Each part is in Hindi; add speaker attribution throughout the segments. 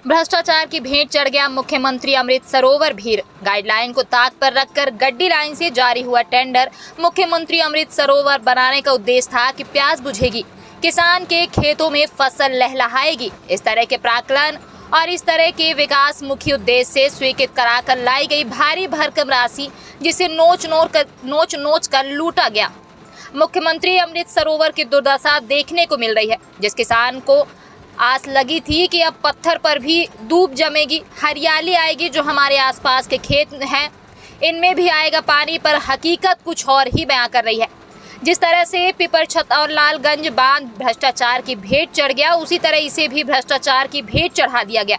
Speaker 1: भ्रष्टाचार की भेंट चढ़ गया मुख्यमंत्री अमृत सरोवर भीड़। गाइडलाइन को ताक पर रखकर गड्डी लाइन से जारी हुआ टेंडर। मुख्यमंत्री अमृत सरोवर बनाने का उद्देश्य था कि प्यास बुझेगी, किसान के खेतों में फसल लहलहाएगी। इस तरह के प्राक्कलन और इस तरह के विकास मुख्य उद्देश्य से स्वीकृत कराकर लाई गई भारी भरकम राशि, जिसे नोच नोच कर लूटा गया। मुख्यमंत्री अमृत सरोवर की दुर्दशा देखने को मिल रही है। जिस किसान को आस लगी थी कि अब पत्थर पर भी दूब जमेगी, हरियाली आएगी, जो हमारे आसपास के खेत हैं इनमें भी आएगा पानी, पर हकीकत कुछ और ही बयां कर रही है। जिस तरह से पिपरछत और लालगंज बांध भ्रष्टाचार की भेंट चढ़ गया, उसी तरह इसे भी भ्रष्टाचार की भेंट चढ़ा दिया गया,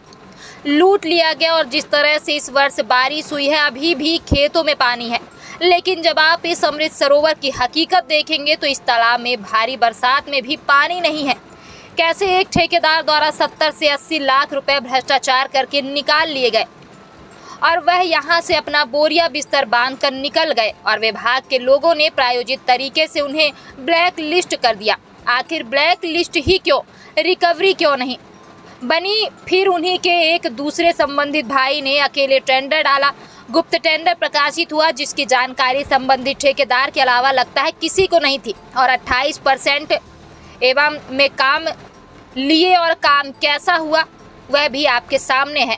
Speaker 1: लूट लिया गया। और जिस तरह से इस वर्ष बारिश हुई है, अभी भी खेतों में पानी है, लेकिन जब आप इस अमृत सरोवर की हकीकत देखेंगे तो इस तालाब में भारी बरसात में भी पानी नहीं है। कैसे एक ठेकेदार द्वारा 70 से 80 लाख रुपए भ्रष्टाचार करके निकाल लिए गए और वह यहां से अपना बोरिया बिस्तर बांध कर निकल गए, और विभाग के लोगों ने प्रायोजित तरीके से उन्हें ब्लैक लिस्ट कर दिया। आखिर ब्लैक लिस्ट ही क्यों, रिकवरी क्यों नहीं बनी? फिर उन्हीं के एक दूसरे संबंधित भाई ने अकेले टेंडर डाला। गुप्त टेंडर प्रकाशित हुआ, जिसकी जानकारी संबंधित ठेकेदार के अलावा लगता है किसी को नहीं थी, और 28% एवं में काम लिए, और काम कैसा हुआ वह भी आपके सामने है।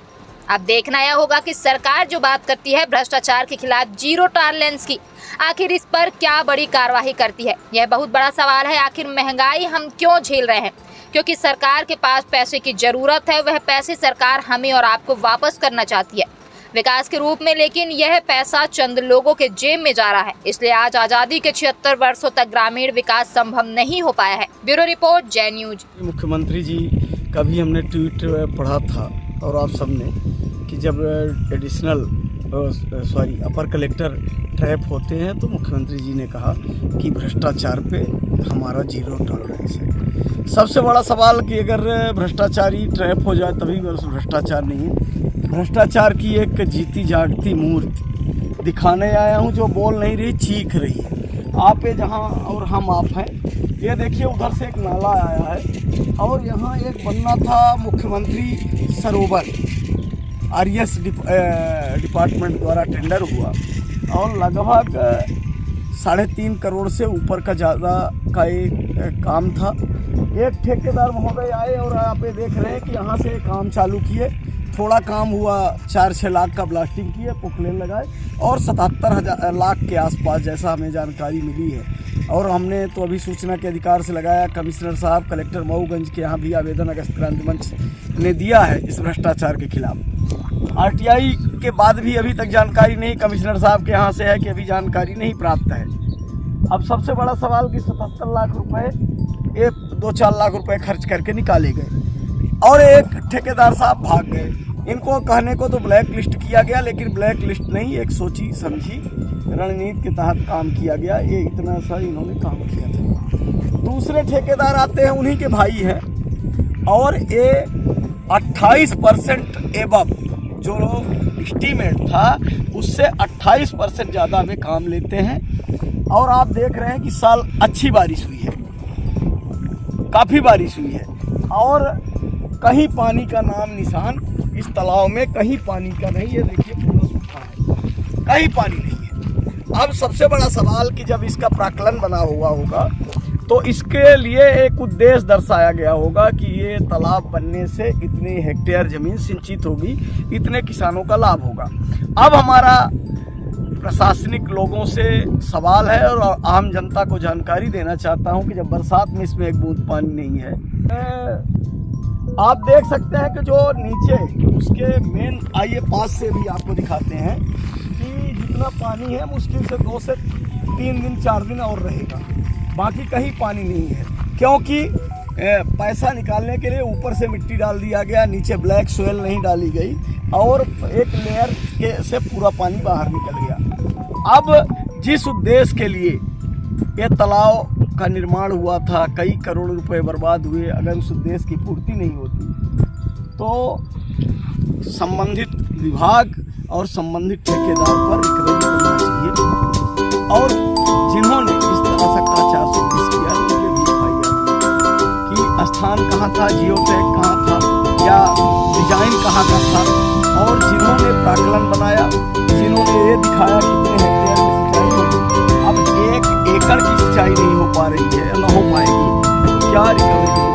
Speaker 1: अब देखना यह होगा कि सरकार जो बात करती है भ्रष्टाचार के खिलाफ जीरो टॉलरेंस की, आखिर इस पर क्या बड़ी कार्रवाई करती है। यह बहुत बड़ा सवाल है। आखिर महंगाई हम क्यों झेल रहे हैं? क्योंकि सरकार के पास पैसे की जरूरत है। वह पैसे सरकार हमें और आपको वापस करना चाहती है विकास के रूप में, लेकिन यह पैसा चंद लोगों के जेब में जा रहा है। इसलिए आज आज़ादी के 76 वर्षों तक ग्रामीण विकास संभव नहीं हो पाया है। ब्यूरो रिपोर्ट, जय न्यूज।
Speaker 2: मुख्यमंत्री जी का भी हमने ट्वीट पढ़ा था, और आप सबने, कि जब अपर कलेक्टर ट्रैप होते हैं तो मुख्यमंत्री जी ने कहा कि भ्रष्टाचार पे हमारा जीरो टॉलरेंस है। सबसे बड़ा सवाल कि अगर भ्रष्टाचारी ट्रैप हो जाए तभी बस भ्रष्टाचार नहीं है। भ्रष्टाचार की एक जीती जागती मूर्ति दिखाने आया हूँ, जो बोल नहीं रही, चीख रही है। आप है जहाँ और हम आप हैं। ये देखिए, उधर से एक नाला आया है और यहाँ एक बनना था मुख्यमंत्री सरोवर। आरएस डिपार्टमेंट द्वारा टेंडर हुआ और लगभग 3.5 करोड़ से ऊपर का ज़्यादा का एक काम था। एक ठेकेदार महोदय आए और आप ये देख रहे हैं कि यहाँ से काम चालू किए। थोड़ा काम हुआ, 4-6 लाख का ब्लास्टिंग किए, पुकलेन लगाए, और 77 लाख के आसपास जैसा हमें जानकारी मिली है। और हमने तो अभी सूचना के अधिकार से लगाया। कमिश्नर साहब, कलेक्टर मऊगंज के यहाँ भी आवेदन अगस्त क्रांति मंच ने दिया है इस भ्रष्टाचार के खिलाफ। आरटीआई के बाद भी अभी तक जानकारी नहीं कमिश्नर साहब के यहाँ से है कि अभी जानकारी नहीं प्राप्त है। अब सबसे बड़ा सवाल कि 77 लाख रुपए, एक 2-4 लाख रुपए खर्च करके निकाले गए और एक ठेकेदार साहब भाग गए। इनको कहने को तो ब्लैक लिस्ट किया गया, लेकिन ब्लैक लिस्ट नहीं, एक सोची समझी रणनीति के तहत काम किया गया। ये इतना सा इन्होंने काम किया था। दूसरे ठेकेदार आते हैं, उन्हीं के भाई हैं, और ये 28% एबव जो एस्टीमेट था उससे 28% ज़्यादा में काम लेते हैं। और आप देख रहे हैं कि साल अच्छी बारिश हुई है, काफ़ी बारिश हुई है, और कहीं पानी का नाम निशान इस तालाब में कहीं पानी का नहीं। ये देखिए, पूरा सूखा है, कहीं पानी नहीं है। अब सबसे बड़ा सवाल कि जब इसका प्राक्कलन बना हुआ होगा तो इसके लिए एक उद्देश्य दर्शाया गया होगा कि ये तालाब बनने से इतने हेक्टेयर ज़मीन सिंचित होगी, इतने किसानों का लाभ होगा। अब हमारा प्रशासनिक लोगों से सवाल है और आम जनता को जानकारी देना चाहता हूं कि जब बरसात में इसमें एक बूंद पानी नहीं है, आप देख सकते हैं कि जो नीचे उसके मेन, आइए पास से भी आपको दिखाते हैं कि जितना पानी है मुश्किल से 2 से 3 दिन 4 दिन और रहेगा, बाकी कहीं पानी नहीं है। क्योंकि पैसा निकालने के लिए ऊपर से मिट्टी डाल दिया गया, नीचे ब्लैक सोयल नहीं डाली गई, और एक लेयर के से पूरा पानी बाहर निकल गया। अब जिस उद्देश्य के लिए ये तालाब का निर्माण हुआ था, कई करोड़ रुपए बर्बाद हुए, अगर उस उद्देश्य की पूर्ति नहीं होती तो संबंधित विभाग और संबंधित ठेकेदार पर रिकवरी करना चाहिए। और जिन्होंने इस तरह से 420 किया उनके भी कि स्थान कहाँ था, जियो टैग कहाँ था, या डिजाइन लाइन कहाँ का था, और जिन्होंने प्राक्कलन बनाया, जिन्होंने ये दिखाया कि इतने हेक्टेयर में सिंचाई होगी, अब 1 एकड़ की सिंचाई नहीं हो पा रही है, न हो पाएगी, तो क्या रिकवरी